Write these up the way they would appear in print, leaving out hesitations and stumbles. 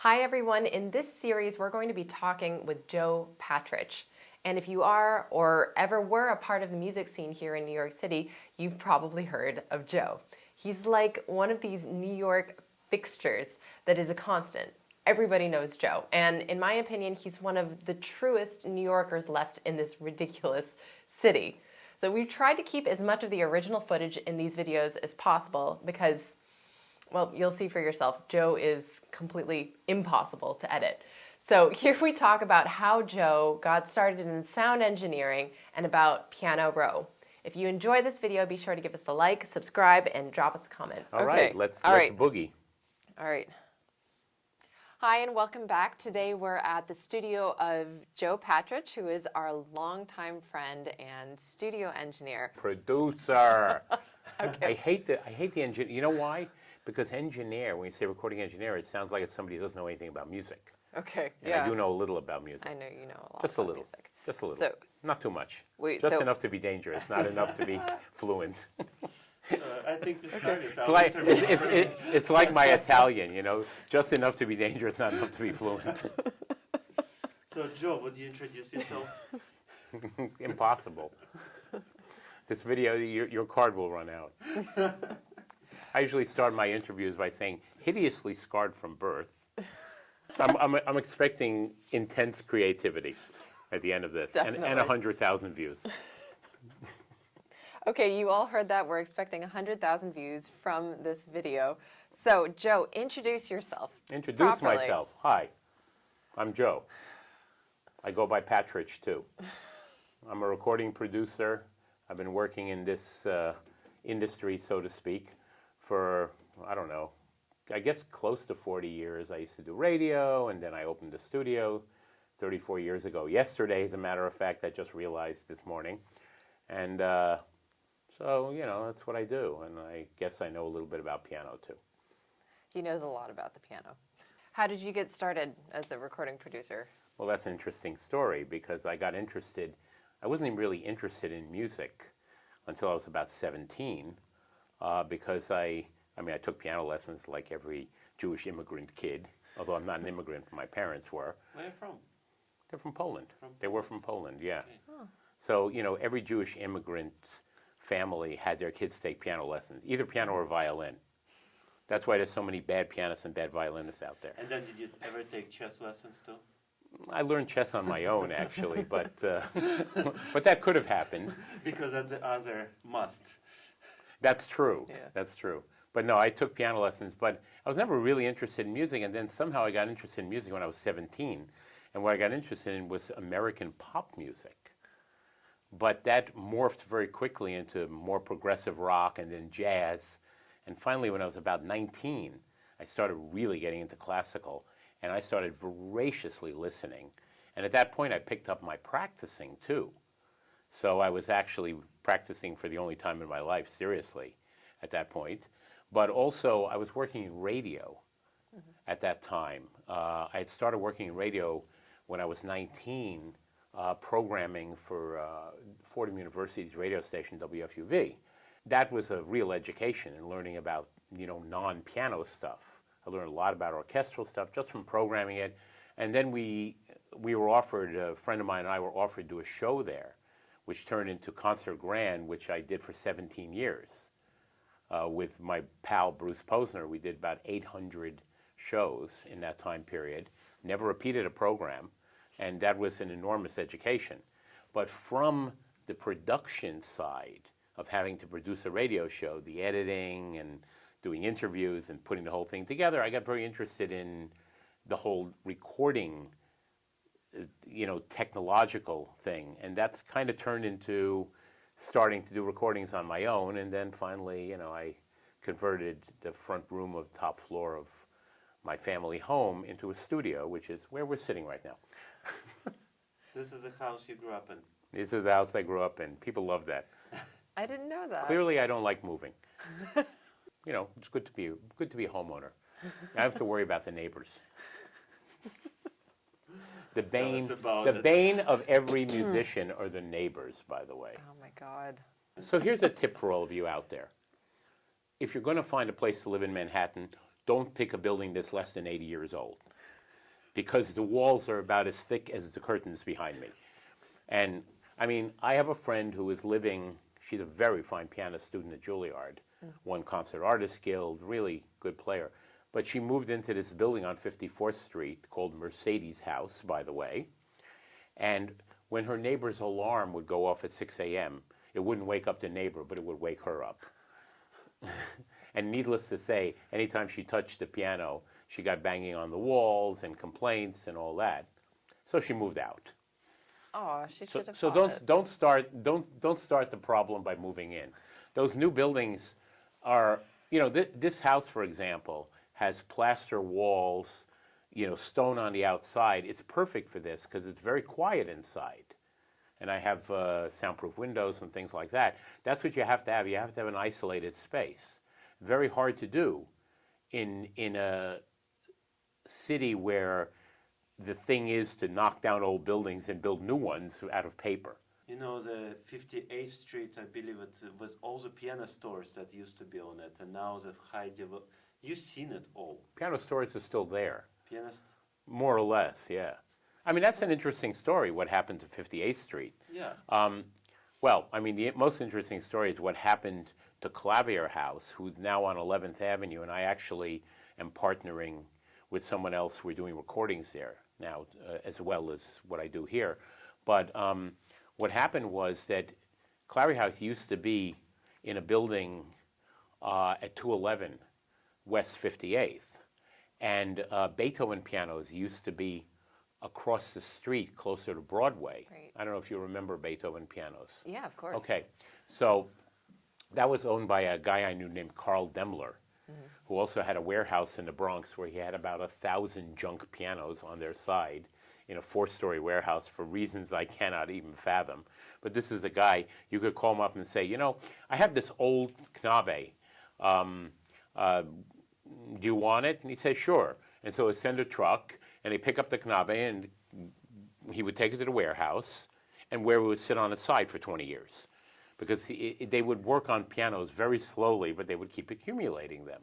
Hi everyone, in this series we're going to be talking with Joe Patrych. And if you are or ever were a part of the music scene here in New York City, you've probably heard of Joe. He's like one of these New York fixtures that is a constant. Everybody knows Joe, and in my opinion, he's one of the truest New Yorkers left in this ridiculous city. So we've tried to keep as much of the original footage in these videos as possible because, well, you'll see for yourself, Joe is completely impossible to edit. So here we talk about how Joe got started in sound engineering and about Piano Row. If you enjoy this video, be sure to give us a like, subscribe, and drop us a comment. All right, let's boogie. All right. Hi, and welcome back. Today we're at the studio of Joe Patrych, who is our longtime friend and studio engineer. Producer. Okay. I hate the engineer. You know why? Because engineer, when you say recording engineer, it sounds like it's somebody who doesn't know anything about music. Okay, And yeah. I do know a little about music. I know you know a lot Just a about little. music. Just a little. So, not too much. wait, just so- enough to be dangerous, not enough to be fluent. I think we started It's like my Italian, you know, just enough to be dangerous, not enough to be fluent. So, Joe, would you introduce yourself? Impossible. This video, your card will run out. I usually start my interviews by saying, hideously scarred from birth. I'm expecting intense creativity at the end of this, and 100,000 views. Okay, you all heard that. We're expecting 100,000 views from this video. So, Joe, introduce yourself. Introduce properly. myself. Hi, I'm Joe. I go by Patrych, too. I'm a recording producer. I've been working in this industry, so to speak, for, I don't know, I guess close to 40 years. I used to do radio, and then I opened a studio 34 years ago. Yesterday, as a matter of fact, I just realized this morning. And so, you know, that's what I do. And I guess I know a little bit about piano, too. He knows a lot about the piano. How did you get started as a recording producer? Well, that's an interesting story because I got interested. I wasn't even really interested in music until I was about 17 because I took piano lessons like every Jewish immigrant kid, although I'm not an immigrant, my parents were. Where are you from? They're from Poland. From They were from Poland, yeah. Okay. Oh. So, you know, every Jewish immigrant family had their kids take piano lessons, either piano or violin. That's why there's so many bad pianists and bad violinists out there. And then did you ever take chess lessons too? I learned chess on my own, actually, but that could have happened. Because that's the other must. That's true. Yeah. That's true. But no, I took piano lessons, but I was never really interested in music, and then somehow I got interested in music when I was 17. And what I got interested in was American pop music. But that morphed very quickly into more progressive rock and then jazz. And finally, when I was about 19, I started really getting into classical, and I started voraciously listening. And at that point, I picked up my practicing, too. So I was actually practicing for the only time in my life, seriously, at that point. But also, I was working in radio at that time. I had started working in radio when I was 19, programming for Fordham University's radio station, WFUV. That was a real education in learning about, you know, non-piano stuff. I learned a lot about orchestral stuff just from programming it. And then we were offered, a friend of mine and I were offered to do a show there, which turned into Concert Grand, which I did for 17 years. With my pal Bruce Posner, we did about 800 shows in that time period. Never repeated a program, and that was an enormous education. But from the production side of having to produce a radio show, the editing and doing interviews and putting the whole thing together, I got very interested in the whole recording, you know, technological thing. And that's kind of turned into starting to do recordings on my own. And then finally, you know, I converted the front room of the top floor of my family home into a studio, which is where we're sitting right now. This is the house you grew up in. This is the house I grew up in. People love that. I didn't know that. Clearly, I don't like moving. You know, it's good to be a homeowner. I have to worry about the neighbors. The bane of every musician are the neighbors, by the way. Oh my God. So here's a tip for all of you out there. If you're going to find a place to live in Manhattan, don't pick a building that's less than 80 years old. because the walls are about as thick as the curtains behind me. And I mean, I have a friend who is living, she's a very fine piano student at Juilliard, won Concert Artists Guild, really good player. But she moved into this building on 54th Street called Mercedes House, by the way. And when her neighbor's alarm would go off at 6 a.m., it wouldn't wake up the neighbor, but it would wake her up. And needless to say, anytime she touched the piano, she got banging on the walls and complaints and all that. So she moved out. Oh, she should have. So don't start the problem by moving in. Those new buildings are, you know, this house, for example, has plaster walls, you know, stone on the outside. It's perfect for this because it's very quiet inside. And I have soundproof windows and things like that. That's what you have to have. You have to have an isolated space. Very hard to do in a city where the thing is to knock down old buildings and build new ones out of paper. You know, the 58th Street, I believe it was all the piano stores that used to be on it, and now the you've seen it all. Piano stores are still there. Pianists? More or less, yeah. I mean, that's an interesting story, what happened to 58th Street. Yeah. Well, I mean, the most interesting story is what happened to Clavier House, who's now on 11th Avenue, and I actually am partnering with someone else. We're doing recordings there now, as well as what I do here. But what happened was that Clavier House used to be in a building at 211 West 58th, and Beethoven pianos used to be across the street closer to Broadway. Right. I don't know if you remember Beethoven pianos. Yeah, of course. Okay, so that was owned by a guy I knew named Carl Demler, who also had a warehouse in the Bronx where he had about 1,000 junk pianos on their side in a 4-story warehouse for reasons I cannot even fathom. But this is a guy, you could call him up and say, you know, I have this old Knabe. Do you want it? And he says, sure. And so he'd send a truck, and he'd pick up the Knabe, and he would take it to the warehouse, and where it would sit on its side for 20 years. Because they would work on pianos very slowly, but they would keep accumulating them.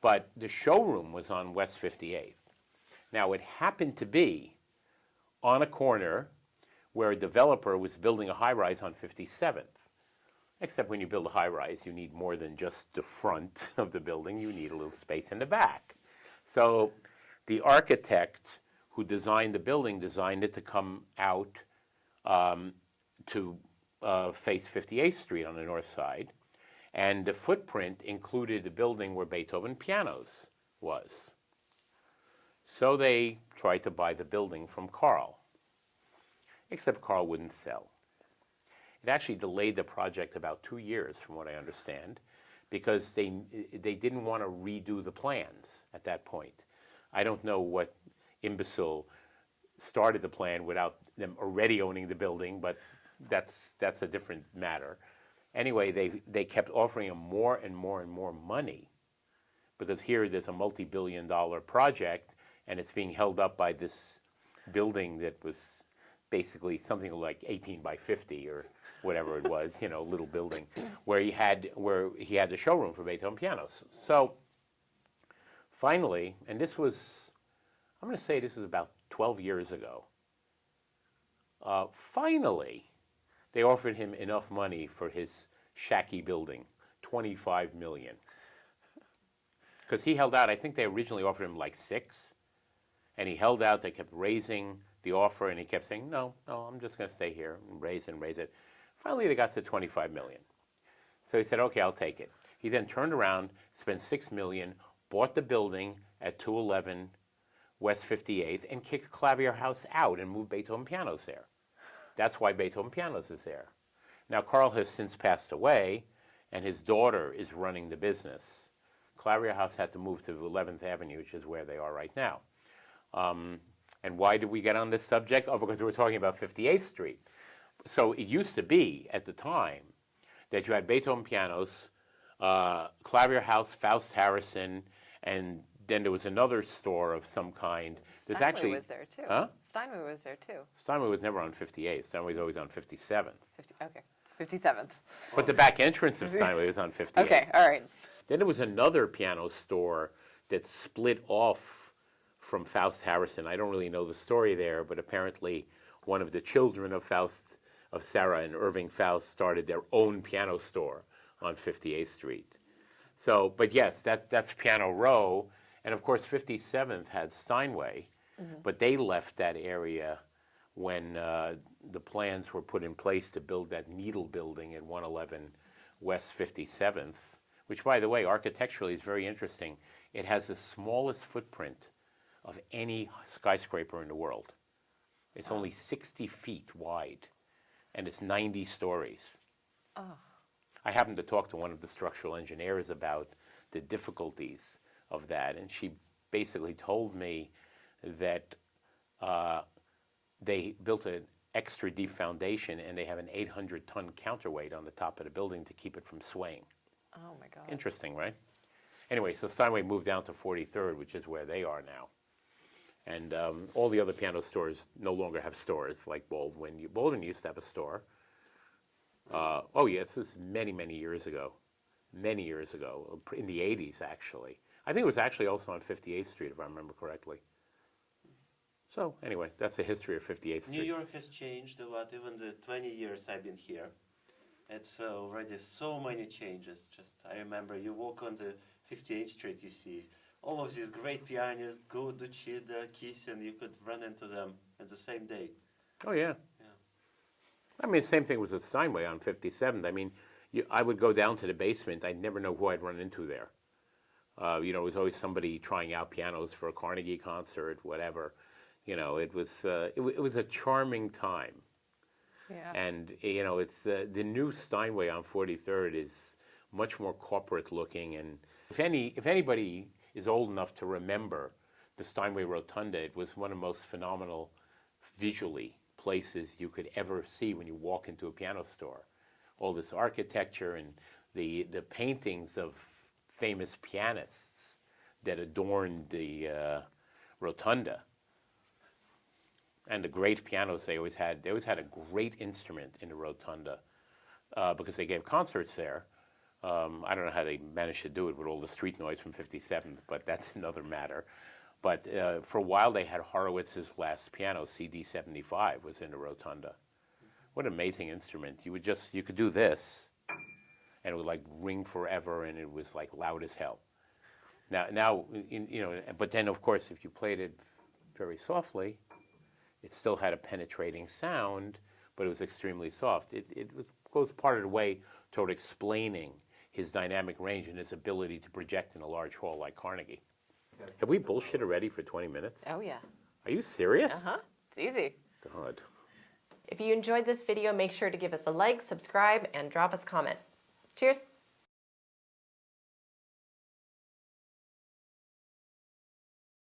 But the showroom was on West 58th. Now, it happened to be on a corner where a developer was building a high-rise on 57th. Except when you build a high-rise, you need more than just the front of the building. You need a little space in the back. So the architect who designed the building designed it to come out to face 58th Street on the north side. And the footprint included the building where Beethoven Pianos was. So they tried to buy the building from Carl. Except Carl wouldn't sell. It actually delayed the project about 2 years, from what I understand, because they didn't want to redo the plans at that point. I don't know what imbecile started the plan without them already owning the building, but that's a different matter. Anyway, they kept offering him more and more and more money, because here there's a multi-billion-dollar project, and it's being held up by this building that was basically something like 18 by 50 or whatever it was, you know, little building, where he had the showroom for Beethoven pianos. So finally, and this was, I'm going to say this was about 12 years ago, finally, they offered him enough money for his shacky building, $25 million. Because he held out. I think they originally offered him like $6 million, and he held out. They kept raising the offer, and he kept saying, no, I'm just going to stay here and raise it. Finally, they got to $25 million. So he said, okay, I'll take it. He then turned around, spent $6 million, bought the building at 211 West 58th, and kicked Clavier House out and moved Beethoven Pianos there. That's why Beethoven Pianos is there. Now, Carl has since passed away, and his daughter is running the business. Clavier House had to move to 11th Avenue, which is where they are right now. And why did we get on this subject? Oh, because we were talking about 58th Street. So it used to be, at the time, that you had Beethoven Pianos, Clavier House, Faust Harrison, and then there was another store of some kind. Steinway was there, too. Huh? Steinway was there, too. Steinway was never on 58th. Steinway was always on 57th. Okay, 57th. But the back entrance of Steinway was on 58th. Okay, all right. Then there was another piano store that split off from Faust Harrison. I don't really know the story there, but apparently one of the children of Faust, of Sarah and Irving Faust, started their own piano store on 58th Street. So, but yes, that's Piano Row, and of course 57th had Steinway, but they left that area when the plans were put in place to build that Needle building in 111 West 57th, which, by the way, architecturally is very interesting. It has the smallest footprint of any skyscraper in the world. It's only 60 feet wide, and it's 90 stories. Oh. I happened to talk to one of the structural engineers about the difficulties of that, and she basically told me that they built an extra deep foundation, and they have an 800-ton counterweight on the top of the building to keep it from swaying. Oh my God. Interesting, right? Anyway, so Steinway moved down to 43rd, which is where they are now. And all the other piano stores no longer have stores, like Baldwin. Baldwin used to have a store. Oh, yes, this is many, many years ago. Many years ago, in the 80s, actually. I think it was actually also on 58th Street, if I remember correctly. So, anyway, that's the history of 58th Street. New York has changed a lot, even the 20 years I've been here. It's already so many changes. Just, I remember you walk on the 58th Street, you see all of these great pianists, go to Chida, Kiss, and you could run into them at the same day. Oh, yeah. Yeah. I mean, same thing was at Steinway on 57th. I mean, I would go down to the basement. I'd never know who I'd run into there. You know, it was always somebody trying out pianos for a Carnegie concert, whatever. You know, it was a charming time. Yeah. And, you know, it's the new Steinway on 43rd is much more corporate looking. And if anybody is old enough to remember the Steinway Rotunda, it was one of the most phenomenal visually places you could ever see when you walk into a piano store. All this architecture and the paintings of famous pianists that adorned the Rotunda. And the great pianos they always had. They always had a great instrument in the Rotunda because they gave concerts there. I don't know how they managed to do it with all the street noise from 57th, but that's another matter. But for a while they had Horowitz's last piano, CD-75, was in the Rotunda. What an amazing instrument. You could do this, and it would like ring forever, and it was like loud as hell. Now, you know, but then of course if you played it very softly, it still had a penetrating sound, but it was extremely soft. It goes part of the way toward explaining his dynamic range and his ability to project in a large hall like Carnegie. Have we bullshit already for 20 minutes? Oh yeah. Are you serious? Uh-huh. It's easy. God. If you enjoyed this video, make sure to give us a like, subscribe, and drop us a comment. Cheers.